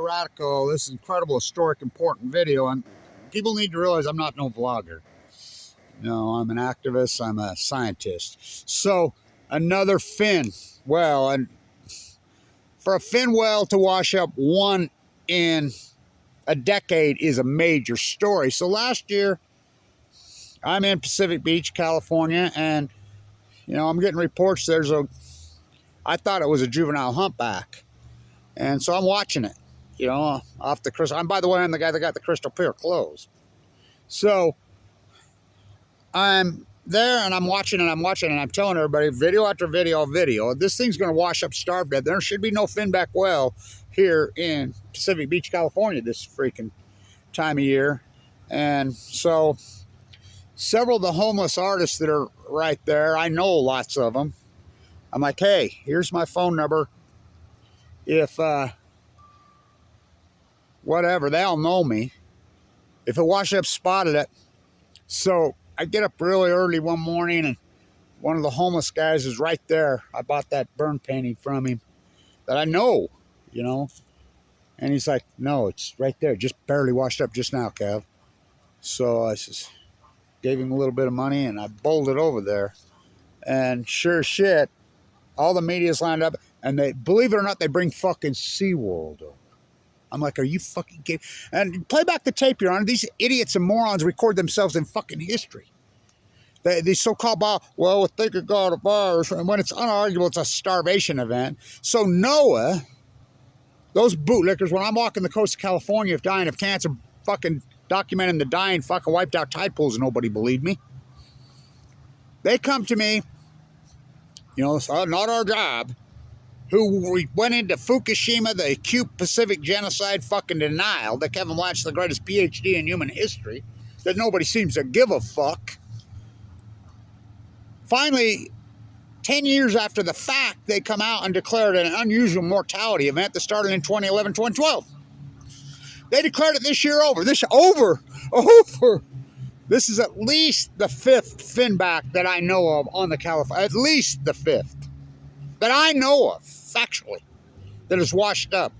radical. This is incredible, historic, important video, and people need to realize I'm not no vlogger. No, I'm an activist. I'm a scientist. So, another fin well, and for a fin well to wash up one in a decade is a major story. So last year, I'm in Pacific Beach, California, and I'm getting reports I thought it was a juvenile humpback. And so I'm watching it, off the crystal. By the way, I'm the guy that got the crystal clear closed. So I'm there and I'm watching and I'm telling everybody, video after video, this thing's going to wash up, starve dead. There should be no finback well here in Pacific Beach, California this freaking time of year. And so several of the homeless artists that are right there, I know lots of them. I'm like, hey, here's my phone number. If, whatever, they all know me. If it washed up, spotted it. So I get up really early one morning and one of the homeless guys is right there. I bought that burn painting from him that I know, And he's like, no, it's right there. Just barely washed up just now, Kev. So I just gave him a little bit of money and I bowled it over there. And sure as shit, all the media's lined up. And they, believe it or not, they bring fucking SeaWorld over. I'm like, are you fucking kidding? And play back the tape, Your Honor. These idiots and morons record themselves in fucking history. These so-called, well, if they could go to bars, and when it's unarguable, it's a starvation event. So Noah, those bootlickers, when I'm walking the coast of California dying of cancer, fucking documenting the dying, fucking wiped out tide pools, and nobody believed me. They come to me, it's not our job, who went into Fukushima, the acute Pacific genocide fucking denial, that Kevin Blanch is the greatest PhD in human history, that nobody seems to give a fuck. Finally, 10 years after the fact, they come out and declared an unusual mortality event that started in 2011, 2012. They declared it this year over. Over. This is at least the 5th finback that I know of on the California. At least the 5th that I know of, factually, that is washed up.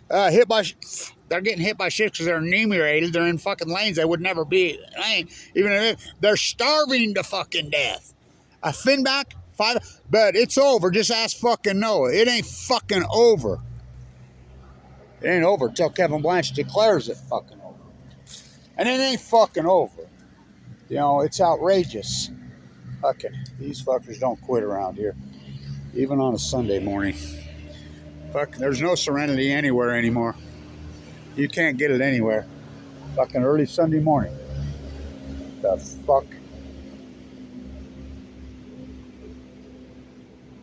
They're getting hit by ships because they're inebriated. They're in fucking lanes they would never be in. Even if they're starving to fucking death. A finback, 5, but it's over. Just ask fucking Noah. It ain't fucking over. It ain't over until Kevin Blanch declares it fucking over. And it ain't fucking over. It's outrageous. Fucking, these fuckers don't quit around here. Even on a Sunday morning. Fuck, there's no serenity anywhere anymore. You can't get it anywhere. Fucking early Sunday morning. The fuck?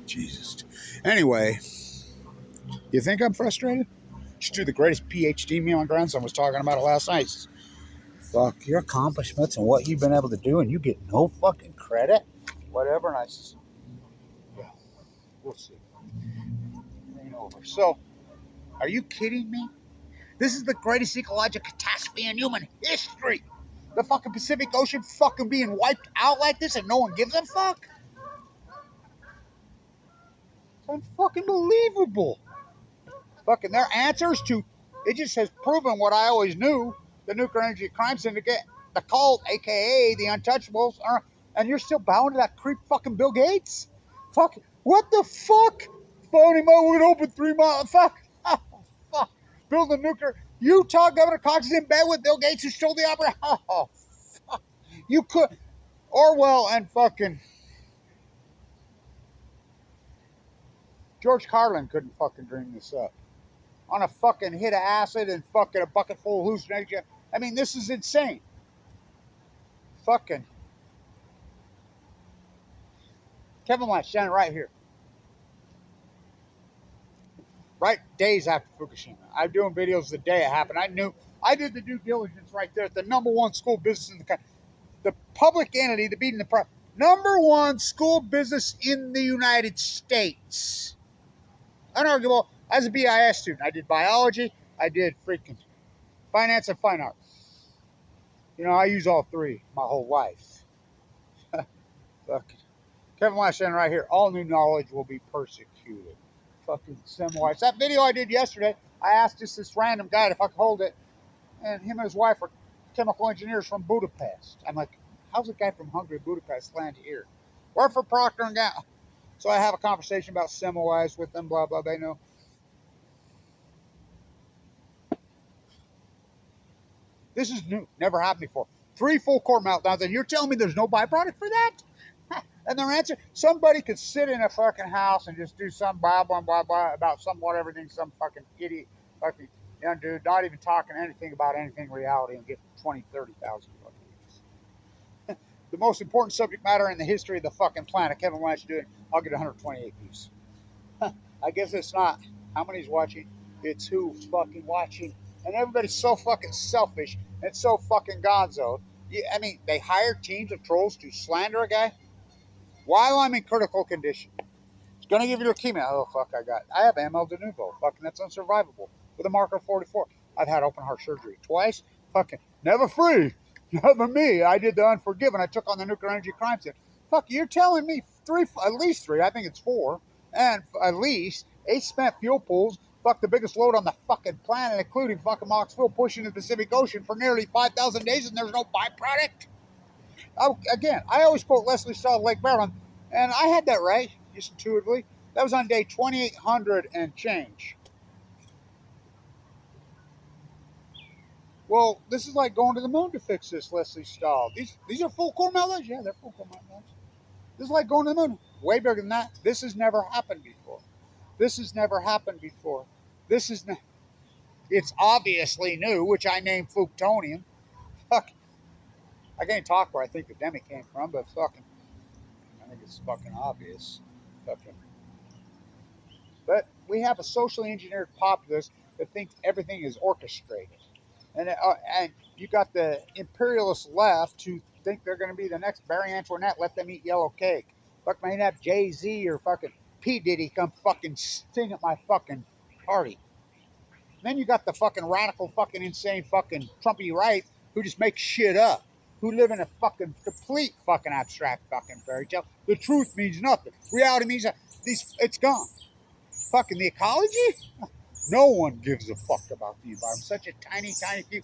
Jesus. Anyway, you think I'm frustrated? Just do the greatest PhD me and my grandson was talking about it last night. Says, fuck, your accomplishments and what you've been able to do and you get no fucking credit? Whatever. And I says, yeah, we'll see. It ain't over. So, are you kidding me? This is the greatest ecological catastrophe in human history. The fucking Pacific Ocean fucking being wiped out like this and no one gives a fuck? It's unfucking believable. Fucking their answers to, it just has proven what I always knew, the nuclear energy crime syndicate, the cult, aka the untouchables, and you're still bound to that creep fucking Bill Gates? Fuck, what the fuck? Phony mo, we're gonna open 3 miles, fuck, oh, fuck, build a nuclear, Utah Governor Cox is in bed with Bill Gates who stole the opera, oh, fuck, you could, Orwell and fucking George Carlin couldn't fucking dream this up. On a fucking hit of acid and fucking a bucket full of hallucination. I mean, this is insane. Fucking. Kevin Blanch standing right here. Right days after Fukushima. I'm doing videos the day it happened. I did the due diligence right there at the #1 school business in the country. The public entity, the beating the #1 school business in the United States. Unarguable. As a BIS student, I did biology, I did freaking finance and fine art. I use all 3 my whole life. Fucking Kevin Blanch saying right here, all new knowledge will be persecuted. Fucking Semwise. That video I did yesterday, I asked just this random guy if I could hold it, and him and his wife are chemical engineers from Budapest. I'm like, how's a guy from Hungary, Budapest, land here? Work for Procter and Gamble. So I have a conversation about Semmelweis with them, blah, blah, they know. This is new, never happened before. 3 full court meltdowns, and you're telling me there's no byproduct for that? And their answer, somebody could sit in a fucking house and just do some blah, blah, blah, blah about some whatever thing, some fucking idiot, fucking young dude, not even talking anything about anything reality and get 20, 30,000 fucking views. The most important subject matter in the history of the fucking planet, Kevin Blanch doing, I'll get 128 views. I guess it's not how many's watching, it's who's fucking watching. And everybody's so fucking selfish and so fucking gonzo. I mean, they hire teams of trolls to slander a guy while I'm in critical condition. It's going to give you leukemia. Oh, fuck, I have ML de novo. Fucking, that's unsurvivable. With a marker of 44. I've had open heart surgery twice. Fucking, never free. Never me. I did the Unforgiven. I took on the nuclear energy crime scene. Fuck, you're telling me at least 3, I think it's 4, and at least 8 spent fuel pools. Fuck, the biggest load on the fucking planet, including fucking Moxville, pushing the Pacific Ocean for nearly 5,000 days, and there's no byproduct. Again, I always quote Leslie Stahl, Lake Maryland, and I had that right, just intuitively. That was on day 2,800 and change. Well, this is like going to the moon to fix this, Leslie Stahl. These are full core meltdowns? Yeah, they're full core meltdowns. This is like going to the moon. Way bigger than that. This has never happened before. This has never happened before. It's obviously new, which I named Fuktonium. Fuck. I can't talk where I think the demi came from, but fucking, I think it's fucking obvious. Fucking. But we have a socially engineered populace that thinks everything is orchestrated. And you got the imperialist left who think they're going to be the next Barry Antoinette, let them eat yellow cake. Fuck, might have Jay-Z or fucking P. Diddy come fucking sing at my fucking party. And then you got the fucking radical fucking insane fucking Trumpy right who just makes shit up. Who live in a fucking complete fucking abstract fucking fairy tale. The truth means nothing. Reality means it's gone. Fucking the ecology? No one gives a fuck about the environment. Such a tiny, tiny few.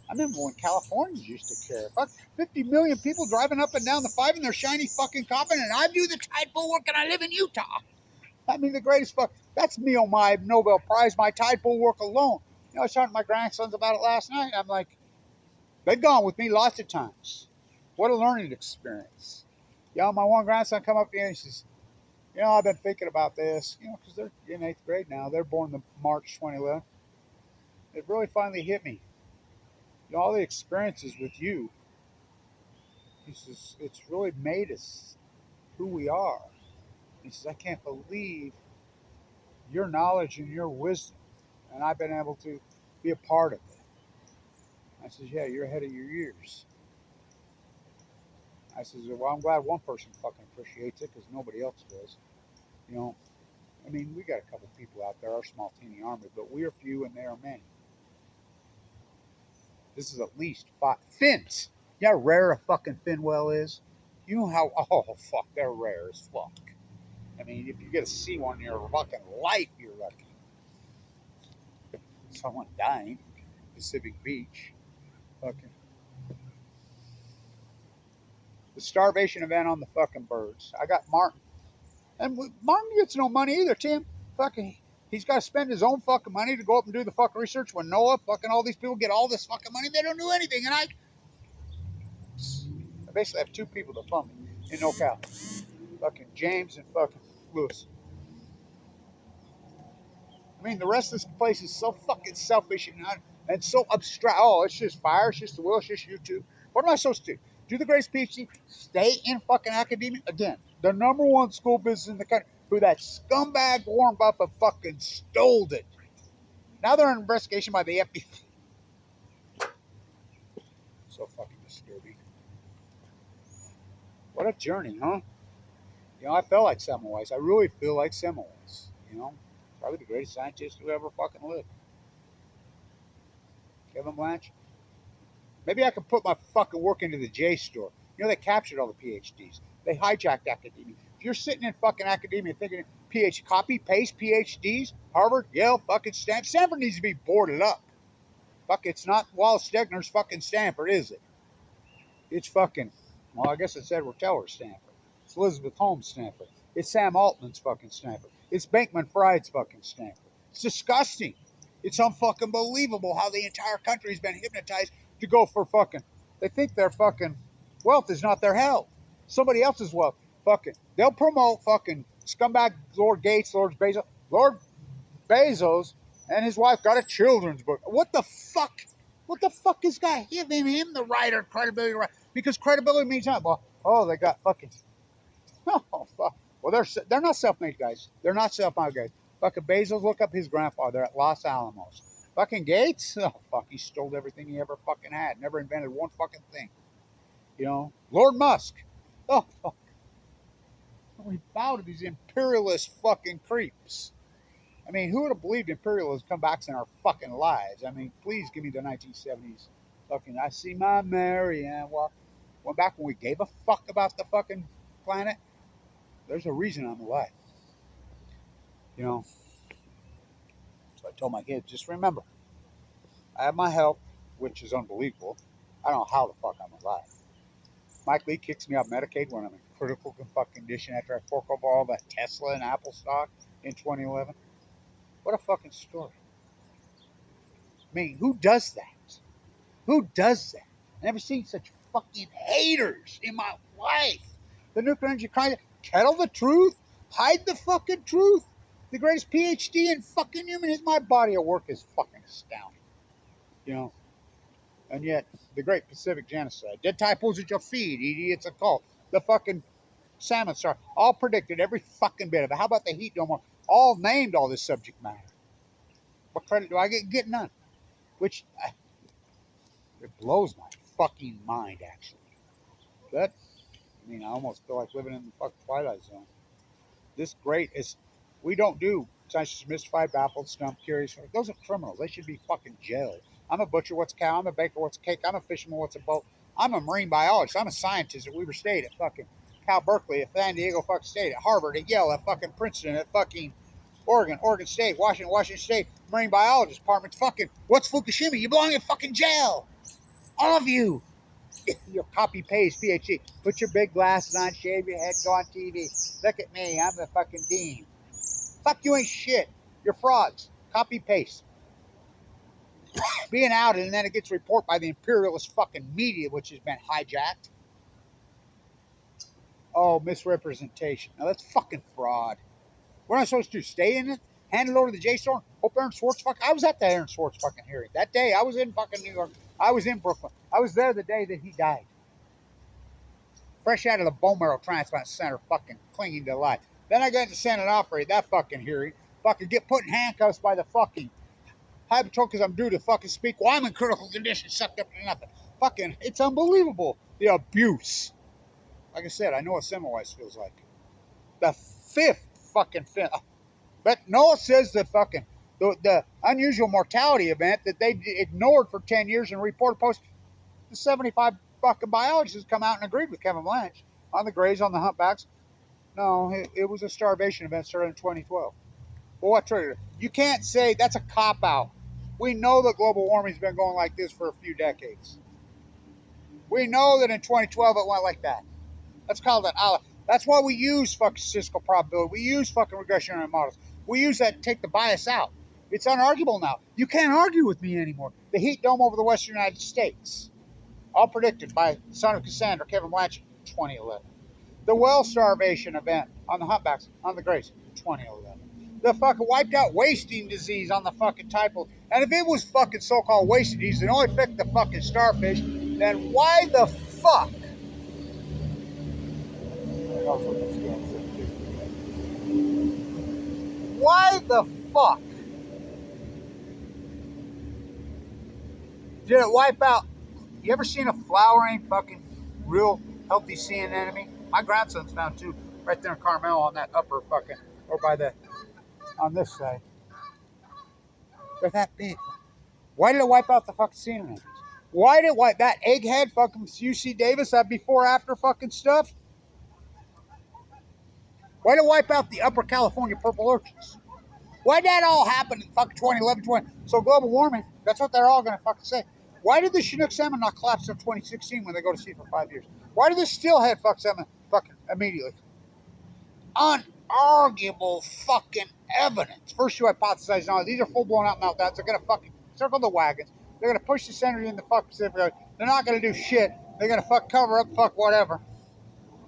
I remember when Californians used to care. Fuck, 50 million people driving up and down the 5 in their shiny fucking coffin, and I do the tide pool work and I live in Utah. I mean, the greatest fuck. That's me on my Nobel Prize, my tide pool work alone. You know, I was talking to my grandsons about it last night. I'm like, they've gone with me lots of times. What a learning experience. You know, my one grandson come up to me and he says, you know, I've been thinking about this, you know, because they're in 8th grade now. They're born in March 2011. It really finally hit me. You know, all the experiences with you, he says, it's really made us who we are. He says, I can't believe your knowledge and your wisdom, and I've been able to be a part of it. I says, yeah, you're ahead of your years. I says, well, I'm glad one person fucking appreciates it because nobody else does. You know, I mean, we got a couple people out there, our small teeny army, but we are few and they are many. This is at least 5 fins. You know how rare a fucking fin whale is? You know how, oh, fuck, they're rare as fuck. I mean, if you get to see one in your fucking life, you're lucky. Someone dying, Pacific Beach. Fucking. The starvation event on the fucking birds. I got Martin. And Martin gets no money either, Tim. Fucking, he's got to spend his own fucking money to go up and do the fucking research when Noah, fucking all these people get all this fucking money. They don't do anything. And I basically have 2 people to fund me in NoCal. Fucking James and fucking Lewis. I mean, the rest of this place is so fucking selfish and so abstract. Oh, it's just fire. It's just the will. It's just YouTube. What am I supposed to do? Do the Grace PhD? Stay in fucking academia? Again, the #1 school business in the country, who that scumbag Warren Buffett fucking stole it. Now they're under investigation by the FBI. So fucking disturbing. What a journey, huh? You know, I felt like Semmelweis. I really feel like Semmelweis. You know, probably the greatest scientist who ever fucking lived. Kevin Blanch. Maybe I could put my fucking work into the J store. You know, they captured all the PhDs. They hijacked academia. If you're sitting in fucking academia thinking, copy, paste, PhDs, Harvard, Yale, fucking Stanford. Stanford needs to be boarded up. Fuck, it's not Walt Stegner's fucking Stanford, is it? It's fucking, well, I guess it's Edward Teller's Stanford. It's Elizabeth Holmes' Stanford. It's Sam Altman's fucking Stanford. It's Bankman Fried's fucking Stanford. It's disgusting. It's unfucking believable how the entire country's been hypnotized to go for fucking, they think their fucking wealth is not their health. Somebody else's wealth. Fucking, they'll promote fucking scumbag Lord Gates, Lord Bezos and his wife got a children's book. What the fuck? What the fuck is got giving him the right or credibility? Right? Because credibility means not. Well, oh, they got fucking. Oh, fuck. Well, they're not self-made guys. They're not self-made guys. Fucking Bezos, look up his grandfather at Los Alamos. Fucking Gates, oh fuck, he stole everything he ever fucking had. Never invented one fucking thing. You know, Lord Musk. Oh fuck. We bow to these imperialist fucking creeps. I mean, who would have believed imperialism comebacks in our fucking lives? I mean, please give me the 1970s. Fucking, I see my Marianne walk. Well, back when we gave a fuck about the fucking planet, there's a reason I'm alive. You know? So I told my kids, just remember, I have my health, which is unbelievable. I don't know how the fuck I'm alive. Mike Lee kicks me off Medicaid when I'm in critical fucking condition after I fork over all that Tesla and Apple stock in 2011. What a fucking story. I mean, who does that? Who does that? I've never seen such fucking haters in my life. The nuclear energy crisis, kettle the truth, hide the fucking truth. The greatest PhD in fucking human is my body of work is fucking astounding. You know? And yet, the Great Pacific Genocide, dead typos at your feet, idiots a cult, the fucking salmon star, all predicted, every fucking bit of it. How about the heat dome? All named all this subject matter. What credit do I get? Get none. Which, it blows my fucking mind, actually. But, I mean, I almost feel like living in the fucking Twilight Zone. This great is, we don't do scientists mystified, baffled, stumped, curious. Those are criminals. They should be fucking jailed. I'm a butcher, what's a cow? I'm a baker, what's a cake? I'm a fisherman, what's a boat? I'm a marine biologist. I'm a scientist at Weber State, at fucking Cal Berkeley, at San Diego fucking State, at Harvard, at Yale, at fucking Princeton, at fucking Oregon State, Washington State, marine biologist department. Fucking, what's Fukushima? You belong in fucking jail. All of you. Your copy paste PhD. Put your big glasses on, shave your head, go on TV. Look at me, I'm the fucking dean. Fuck, you ain't shit. You're frauds. Copy paste. Being outed, and then it gets reported by the imperialist fucking media, which has been hijacked. Oh, misrepresentation. Now that's fucking fraud. What am I supposed to do? Stay in it? Hand it over to the JSTOR? Hope Aaron Swartz fucking... I was at the Aaron Swartz fucking hearing. That day, I was in fucking New York. I was in Brooklyn. I was there the day that he died. Fresh out of the bone marrow transplant center, fucking clinging to life. Then I got to Senate operate that fucking hearing. Fucking get put in handcuffs by the fucking High Patrol because I'm due to fucking speak. Well, I'm in critical condition, sucked up to nothing. Fucking, it's unbelievable. The abuse. Like I said, I know what Semmelweis feels like. The fifth fucking film. But Noah says the fucking, the unusual mortality event that they ignored for 10 years and reported post. The 75 fucking biologists come out and agreed with Kevin Blanch on the grays, on the humpbacks. No, it was a starvation event started in 2012. Well, what triggered it? You can't say that's a cop-out. We know that global warming's been going like this for a few decades. We know that in 2012 it went like that. That's called an Allah. That's why we use fucking statistical probability. We use fucking regressionary models. We use that to take the bias out. It's unarguable now. You can't argue with me anymore. The heat dome over the western United States. All predicted by son of Cassandra, Kevin Blanch, 2011. The well starvation event on the humpbacks, on the grays, 2011. The fucking wiped out wasting disease on the fucking typo. And if it was fucking so-called wasting disease that only affected the fucking starfish, then why the fuck? Why the fuck did it wipe out? You ever seen a flowering fucking real healthy sea anemone? My grandson's found two right there in Carmel on that upper fucking, or by the, on this side. They're that big. Why did it wipe out the fucking sea anemones? Why did it wipe that egghead fucking UC Davis, that before after fucking stuff? Why did it wipe out the upper California purple urchins? Why did that all happen in fucking 2011, 20? So global warming, that's what they're all going to fucking say. Why did the Chinook salmon not collapse in 2016 when they go to sea for 5 years? Why did the steelhead fuck salmon fucking immediately? Unarguable fucking evidence. First you hypothesize, no, these are full-blown out meltdowns. They're going to fucking circle the wagons. They're going to push the center in the fuck Pacific Ocean. They're not going to do shit. They're going to fuck cover up, fuck whatever.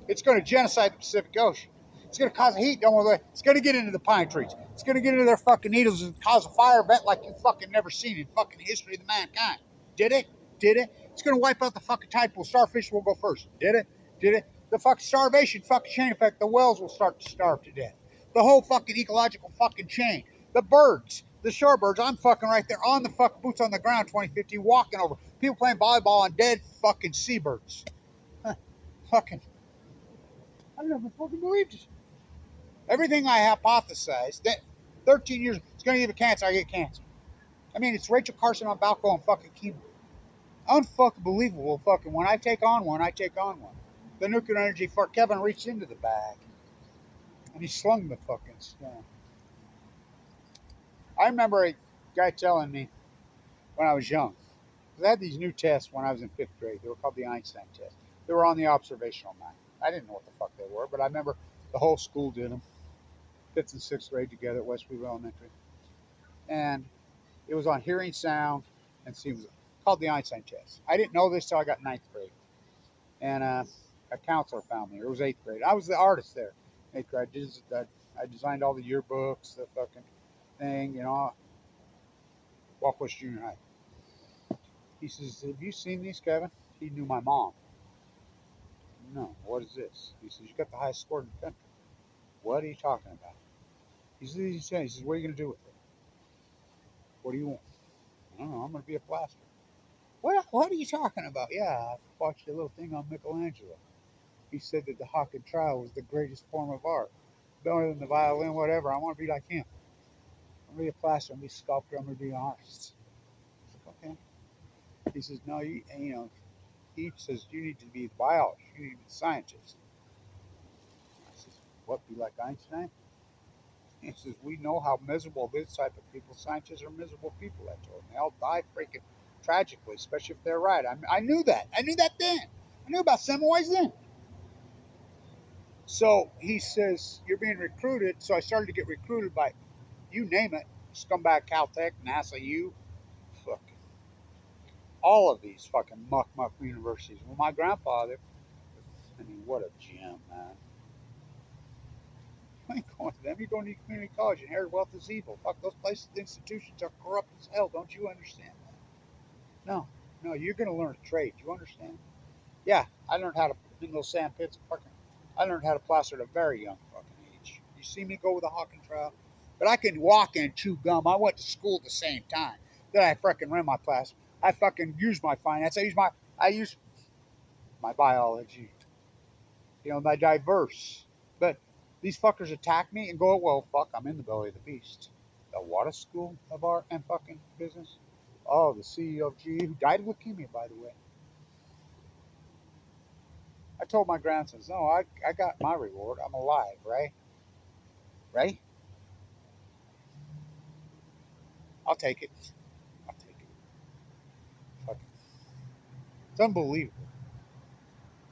It's going to genocide the Pacific Ocean. It's going to cause heat. Don't worry. It's going to get into the pine trees. It's going to get into their fucking needles and cause a fire event like you fucking never seen in fucking history of the mankind. Did it? Did it? It's going to wipe out the fucking tide pool. Starfish will go first. Did it? Did it? The fucking starvation fucking chain effect. The whales will start to starve to death. The whole fucking ecological fucking chain. The birds. The shorebirds. I'm fucking right there on the fucking boots on the ground 2015 walking over. People playing volleyball on dead fucking seabirds. Huh. Fucking. I never fucking believed it. Everything I hypothesized that 13 years, it's going to give me cancer, I get cancer. I mean, it's Rachel Carson on Balco and fucking chemo. Unfucking believable fucking. When I take on one, I take on one. The nuclear energy for Kevin reached into the bag and he slung the fucking stone. I remember a guy telling me when I was young, because I had these new tests when I was in 5th grade. They were called the Einstein test. They were on the observational map. I didn't know what the fuck they were, but I remember the whole school did them. 5th and 6th grade together at Westwood Elementary. And it was on hearing, sound, and seeing. It was called the Einstein test. I didn't know this till I got 9th grade. And a counselor found me. It was 8th grade. I was the artist there. 8th grade. I designed all the yearbooks, the fucking thing, you know. Walkwest Junior High. He says, have you seen these, Kevin? He knew my mom. No, what is this? He says, you got the highest score in the country. What are you talking about? He says, what are you going to do with it? What do you want? I don't know, I'm going to be a plaster. What are you talking about? Yeah, I watched a little thing on Michelangelo. He said that the Hawken trial was the greatest form of art. Better than the violin, whatever. I want to be like him. I'm going to be a plaster. I'm going to be a sculptor. I'm going to be an artist. I said, okay. He says, no, he says, you need to be the biologist. You need to be the scientist. I says, what, be like Einstein? He says, we know how miserable this type of people, scientists are miserable people, I told him. They all die freaking tragically, especially if they're right. I knew that. I knew that then. I knew about Semmelweis then. So he says, you're being recruited. So I started to get recruited by, you name it, scumbag Caltech, NASA U, fuck. All of these fucking muck universities. Well, my grandfather, I mean, what a gem, man. I ain't going to them. You're going to community college. Inherited wealth is evil. Fuck, those places, institutions are corrupt as hell. Don't you understand that? No, you're going to learn a trade. You understand? Yeah, I learned how to, in those sand pits, fucking, I learned how to plaster at a very young fucking age. You see me go with a Hawken trowel? But I can walk and chew gum. I went to school at the same time. Then I fucking ran my plaster. I fucking used my finance. I use my biology. My diverse. But these fuckers attack me and go, well, fuck, I'm in the belly of the beast. The what school of art and fucking business? Oh, the CEO of GE, who died of leukemia, by the way. I told my grandsons, no, I got my reward. I'm alive, right? Right? I'll take it. I'll take it. Fuck it. It's unbelievable.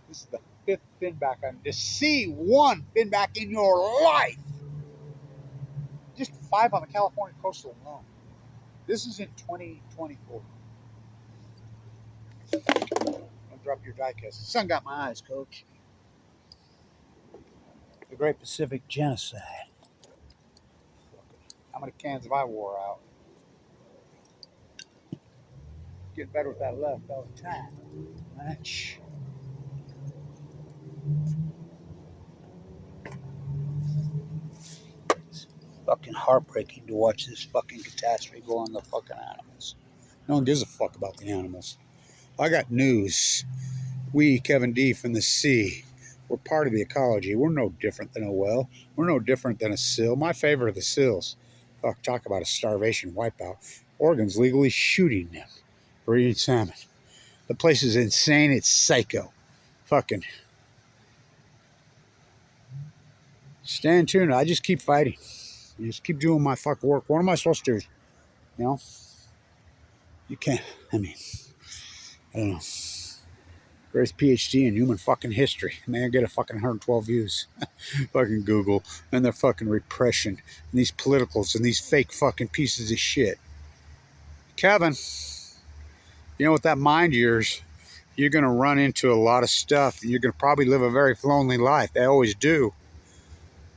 This is the 5th finback. To see one finback in your life. Just 5 on the California coastal alone. This is in 2024. Don't drop your die cast. The sun got my eyes, coach. The Great Pacific Genocide. How many cans have I wore out? Get better with that left all the time. Match. It's fucking heartbreaking to watch this fucking catastrophe go on the fucking animals. No one gives a fuck about the animals. I got news. We, Kevin D from the sea, we're part of the ecology. We're no different than a whale. We're no different than a seal. My favorite are the seals. Fuck, talk about a starvation wipeout. Oregon's legally shooting them for eating salmon. The place is insane. It's psycho. Fucking Stay in tune. I just keep fighting. I just keep doing my fucking work. What am I supposed to do? You know? You can't. I mean, I don't know. Greatest PhD in human fucking history. Man, I get a fucking 112 views. Fucking Google. And their fucking repression. And these politicals and these fake fucking pieces of shit. Kevin, you know, with that mind of yours, you're going to run into a lot of stuff. You're going to probably live a very lonely life. They always do.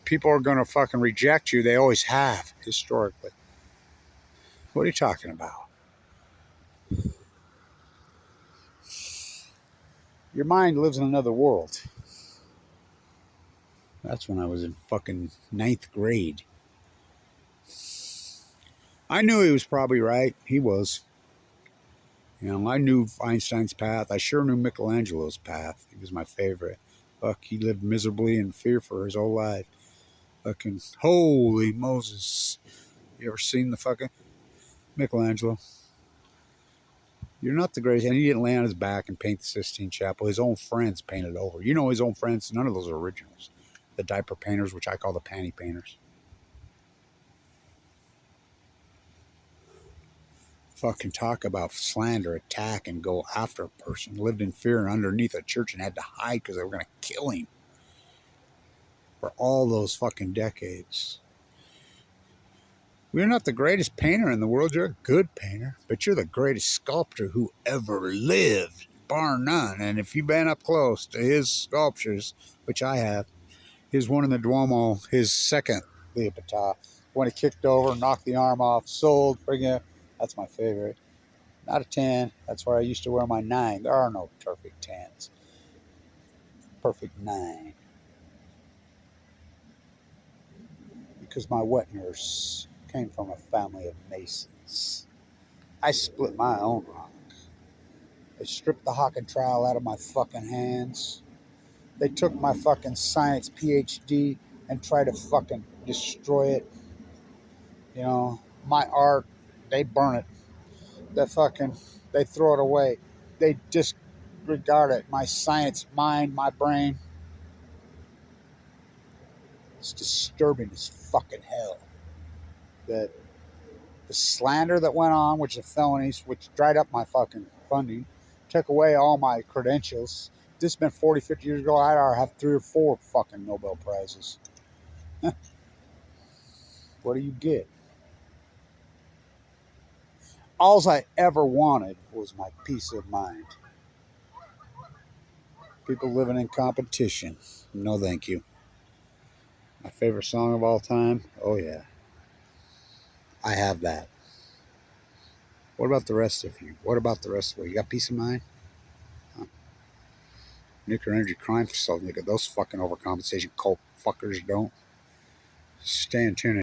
People are going to fucking reject you. They always have, historically. What are you talking about? Your mind lives in another world. That's when I was in fucking 9th grade. I knew he was probably right. He was. You know, I knew Einstein's path. I sure knew Michelangelo's path. He was my favorite. Fuck, he lived miserably in fear for his whole life. Fucking holy Moses. You ever seen the fucking Michelangelo? You're not the greatest. And he didn't lay on his back and paint the Sistine Chapel. His own friends painted over. You know his own friends? None of those are originals. The diaper painters, which I call the panty painters. Fucking talk about slander, attack, and go after a person. Lived in fear and underneath a church and had to hide because they were going to kill him. For all those fucking decades. You're not the greatest painter in the world. You're a good painter. But you're the greatest sculptor who ever lived. Bar none. And if you've been up close to his sculptures, which I have, his one in the Duomo, his second Leopata, when he kicked over, knocked the arm off, sold, friggin', that's my favorite. Not a 10. That's where I used to wear my 9. There are no perfect 10s. Perfect 9. Because my wet nurse came from a family of masons. I split my own rock. They stripped the Hawken trial out of my fucking hands. They took my fucking science PhD and tried to fucking destroy it. You know, my art, they burn it. They throw it away. They disregard it. My science mind, my brain. It's disturbing as fucking hell. That the slander that went on, which is felonies, which dried up my fucking funding, took away all my credentials. This has been 40, 50 years ago. I'd already have 3 or 4 fucking Nobel Prizes. What do you get? All I ever wanted was my peace of mind. People living in competition. No, thank you. My favorite song of all time? Oh, yeah. I have that. What about the rest of you? What about the rest of you? You got peace of mind? Huh? Nuclear energy crime facility. Those fucking overcompensation cult fuckers don't. Stay in tune.